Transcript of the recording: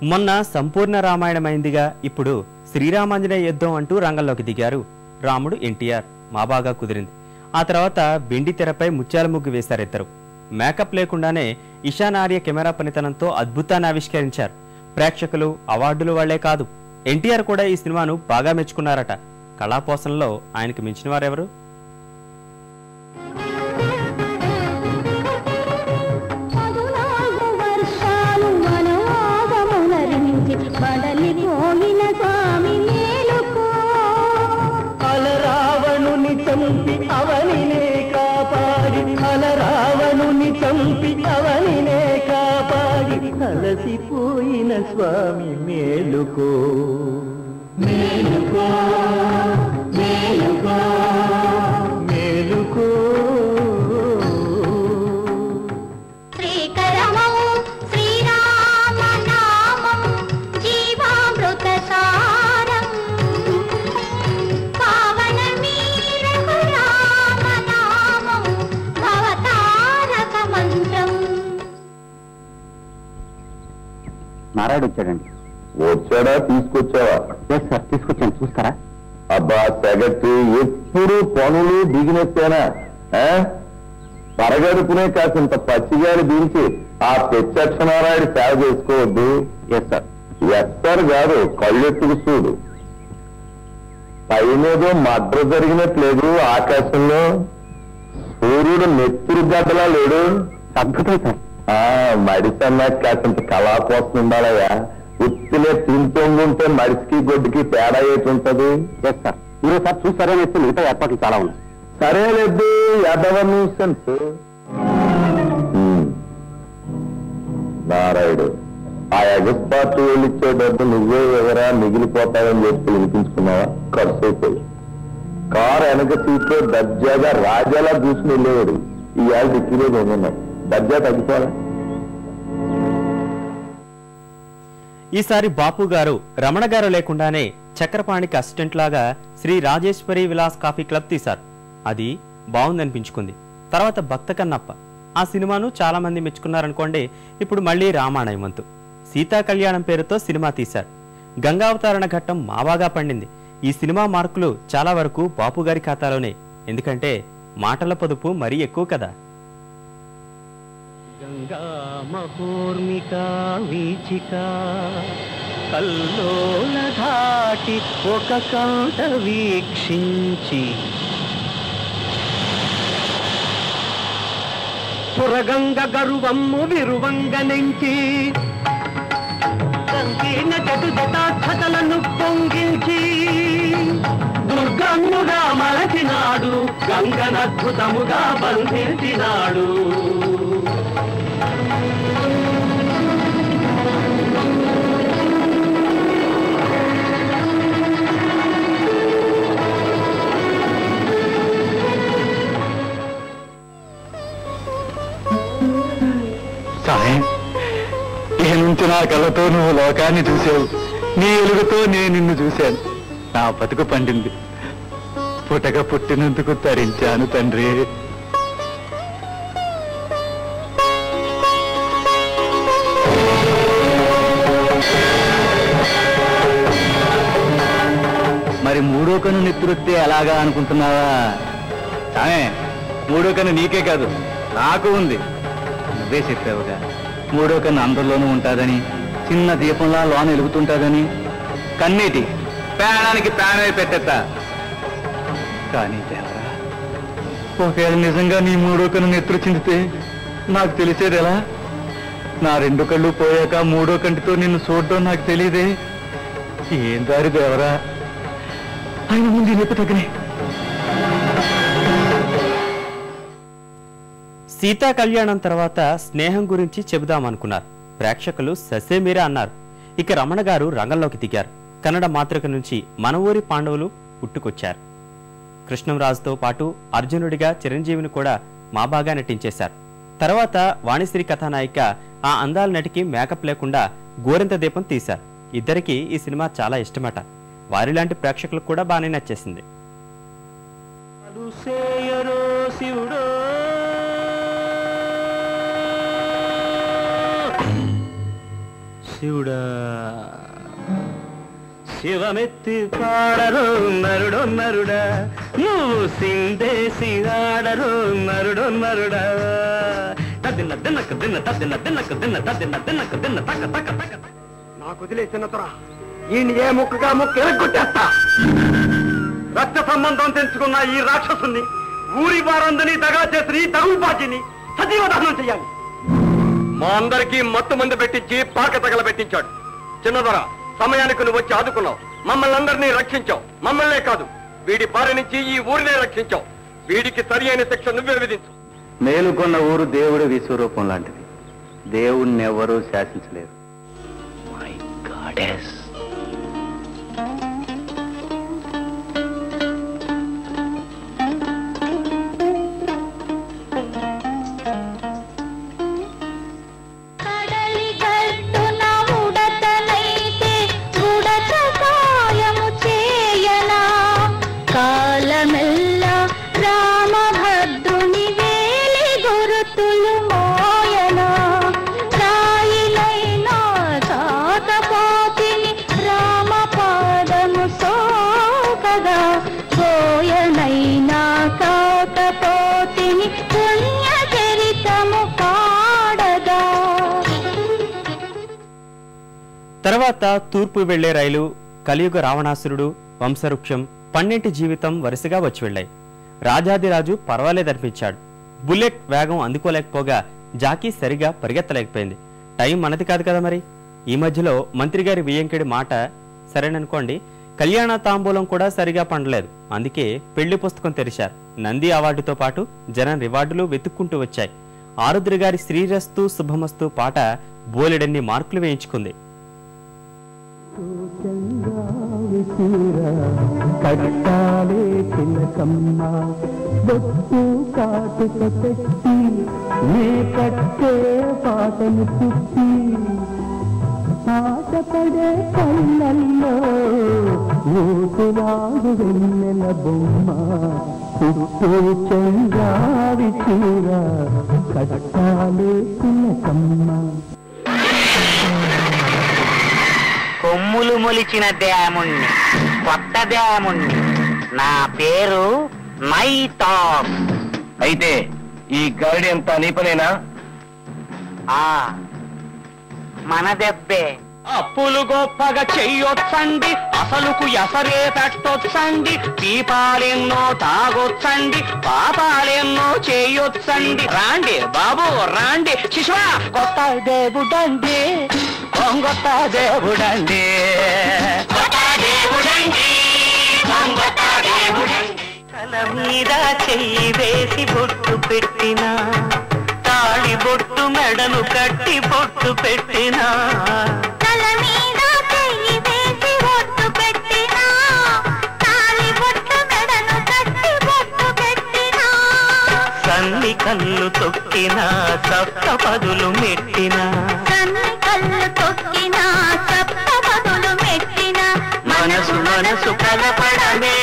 మొన్న సంపూర్ణ రామాయణమైందిగా ఇప్పుడు శ్రీరామాంజనేయ యుద్ధం అంటూ రంగంలోకి దిగారు రాముడు ఎన్టీఆర్. మా బాగా కుదిరింది. ఆ తర్వాత బెండి తెరపై ముత్యాల ముగ్గు వేశారిద్దరు. మేకప్ లేకుండానే ఇషాన్ ఆర్య కెమెరా పనితనంతో అద్భుతాన్ని ఆవిష్కరించారు. ప్రేక్షకులు అవార్డులు వాళ్లే కాదు, ఎన్టీఆర్ కూడా ఈ సినిమాను బాగా మెచ్చుకున్నారట. కళాపోసనలో ఆయనకు మించిన వారెవరు? అలరావణుని చంపి అవనినే కాపాడి, అలరావణుని చంపి అవనినే కాపాడి, అలసిపోయిన స్వామి మేలుకో మేలుకో మేలుకో మేలుకో. నారాయణ వచ్చాడండి. వచ్చాడా? తీసుకొచ్చావా? ఎస్ సార్, తీసుకొచ్చాను, చూస్తారా? అబ్బా సెక్రటరీ, ఎప్పుడు పనులు బిగినెత్తేనా? పరగడుపునే కాసింత పచ్చిగాలి పీల్చి ఆ ప్రత్యక్షనారాయణ సేవ చేసుకోవద్దు. Yes sir. ఎస్తారు కాదు, కళ్ళెత్తుకు చూడు. పైనేదో మద్ర జరిగినట్లేదు ఆకాశంలో. సూర్యుడు నెత్తురు గడ్డలా లేడు. అద్భుతం సార్. మడిసన్నా కాసింత కళా కోసం ఉండాలయ్యా. ఉత్తినే తింటుంటే మడిసికి గొడ్డుకి తేడా ఏటుంటది. Yes sir. మీరు సార్ చూస్తారా? వేస్తే మిగతా ఏర్పాట్లు చాలా ఉన్నాయి. సరే లేదు, యాదవ న్యూసెన్స్. నారాయుడు, ఆ ఎగస్పాటు వెళ్ళిచ్చే డబ్బు నువ్వే ఎవరా మిగిలిపోతావని చెప్పి వినిపించుకున్నావా? ఖర్చు అయిపోయి కారు వెనక సీట్లో దర్జాగా రాజాలా చూసుకుని వెళ్ళేవాడు. ఈ ఏళ్ళ దిక్కులే నేనున్నావు. దర్జా తగ్గిపోవాలా? ఈసారి బాపు గారు రమణ గారు లేకుండానే చక్రపాణికి అసిస్టెంట్ లాగా శ్రీ రాజేశ్వరి విలాస్ కాఫీ క్లబ్ తీశారు. అది బాగుందనిపించుకుంది. తర్వాత భక్త కన్నప్ప, ఆ సినిమాను చాలా మంది మెచ్చుకున్నారనుకోండి. ఇప్పుడు మళ్లీ రామాయణం వంతు. సీతా కళ్యాణం పేరుతో సినిమా తీశారు. గంగావతారణ ఘట్టం మావాగా పండింది. ఈ సినిమా మార్కులు చాలా వరకు బాపు గారి ఖాతాలోనే. ఎందుకంటే మాటల పొదుపు మరీ ఎక్కువ కదా. గంగా మహోర్మిక వీచిక కల్లోల ఘాటి ఒక కంట వీక్షించి, పురగంగ గరువమ్ము విరువంగ నెంచి, సంకీర్ణ జటు జటాక్షతలను పొంగిల్చి, దుర్గమ్ముగా మలచినాడు, గంగనద్భుతముగా బంధించినాడు. ఈ నుంచి నా కళ్ళతో నువ్వు లోకాన్ని చూసావు, నీ ఎలుగుతో నేను నిన్ను చూశాను. నా బతుకు పండింది. పుటక పుట్టినందుకు తరించాను తండ్రి. మరి మూడో కన్ను నెత్తురొత్తే ఎలాగా అనుకుంటున్నావా? సామే, మూడో కన్ను నీకే కాదు నాకు ఉంది. నువ్వే చెప్పావుగా, మూడో కన్ను అందరిలోనూ ఉంటాదని, చిన్న దీపంలా లోన వెలుగుతుంటాదని. కన్నీటి ప్రాణానికి ప్రాణమే పెట్టేస్తా. కానీ దేవరా, ఒకవేళ నిజంగా నీ మూడో కన్ను నెత్తురు చిందితే నాకు తెలిసేది ఎలా? నా రెండు కళ్ళు పోయాక మూడో కంటితో నిన్ను చూడడం నాకు తెలియదే. ఏం దారి దేవరా, ఆయన ముందు నెప్పు తగ్గనే. సీతా కళ్యాణం తర్వాత స్నేహం గురించి చెబుదామనుకున్నారు. ప్రేక్షకులు ససేమీరా అన్నారు. ఇక రమణ గారు రంగంలోకి దిగారు. కన్నడ మాతృక నుంచి మన ఊరి పాండవులు పుట్టుకొచ్చారు. కృష్ణంరాజుతో పాటు అర్జునుడిగా చిరంజీవిని కూడా మా బాగా నటించేశారు. తర్వాత వాణిశ్రీ కథానాయిక ఆ అందాల నటికి మేకప్ లేకుండా గోరింత దీపం తీశారు. ఇద్దరికి ఈ సినిమా చాలా ఇష్టమట. వారిలాంటి ప్రేక్షకులకు కూడా బాగానే నచ్చేసింది. శివుడా శివమెత్తి పాడరు నరుడో నరుడా, నువ్వు సిందేసి ఆడరు నరుడో నరుడా. తదిన్న దిన్నకు దిన్న తదిన్న దిన్నకు దిన్న తదిన్న దిన్నకు దిన్న తక్క తక్క తక్క. నాకు వదిలేసిన తొర ఈయన ఏ ముక్కగా ముక్క ఎరగొట్టేస్తా. రక్త సంబంధం తెంచుకున్న ఈ రాక్షసుని, ఊరి వారందరినీ దగా చేసిన ఈ తగుబాజీని సజీవదహనం చెయ్యాలి. మా అందరికీ మత్తు మంది పెట్టించి పాక తగల పెట్టించాడు. చిన్నదొర, సమయానికి నువ్వు వచ్చి ఆదుకున్నావు, మమ్మల్ని అందరినీ రక్షించావు. మమ్మల్నే కాదు, వీడి బారి నుంచి ఈ ఊరినే రక్షించావు. వీడికి సరి అయిన శిక్ష నువ్వే విధించు. మేలుకొన్న ఊరు దేవుడి విశ్వరూపం లాంటిది. దేవుణ్ణి ఎవరూ శాసించలేరు. My goddess. తర్వాత తూర్పు వెళ్లే రైలు, కలియుగ రావణాసురుడు, వంశవృక్షం, పన్నెంటి జీవితం వరుసగా వచ్చి వెళ్లాయి. రాజాదిరాజు పర్వాలేదనిపించాడు. బుల్లెట్ వేగం అందుకోలేకపోగా జాకీ సరిగా పరిగెత్తలేకపోయింది. టైం మనది కాదు కదా మరి. ఈ మధ్యలో మంత్రి గారి వియ్యంకిడి మాట సరేననుకోండి, కళ్యాణ తాంబూలం కూడా సరిగా పండలేదు. అందుకే పెళ్లి పుస్తకం తెరిచారు. నంది అవార్డుతో పాటు జనం రివార్డులు వెతుక్కుంటూ వచ్చాయి. ఆరుద్రి గారి శ్రీరస్తు శుభమస్తు పాట బోలెడన్ని మార్కులు వేయించుకుంది. కట్టాలే తిలకమ్మ బొట్టు కాటుక పెట్టి నే కట్టే పాటను చుట్టి ఆటపడే కళ్ళల్లో ఊటులాగు వెన్నెల బొమ్మ చుట్టూ చంద్రావి చీర కట్టాలే తిలకమ్మ. కొమ్ములు మొలిచిన డ్యాముణ్ణి, కొత్త డ్యాముణ్ణి. నా పేరు మైతాప్. అయితే ఈ గైడ్ ఎంత నీ పనేనా? మన దెబ్బే. అప్పులు గొప్పగా చెయ్యొచ్చండి, అసలుకు ఎసరే పెట్టొచ్చండి, దీపాలెన్నో తాగొచ్చండి, పాపాలెన్నో చేయొచ్చండి. రాండి బాబు రాండి, శిశువా కొత్త దేవుడండి, కొంగొత్త దేవుడండి, తల మీద చెయ్యి వేసి బొట్టు పెట్టిన, తాళి బొట్టు మెడను కట్టి బొట్టు పెట్టిన, తల మీద చెయ్యి వేసి బొట్టు పెట్టిన, తాళి బొట్టు మెడను కట్టి బొట్టు పెట్టిన, సన్ని కళ్ళు తొక్కిన, సప్త పదులు మెట్టిన, సన్ని కళ్ళు తొక్కిన, సప్త పదులు మెట్టిన, మనసు మనసు కలపడమే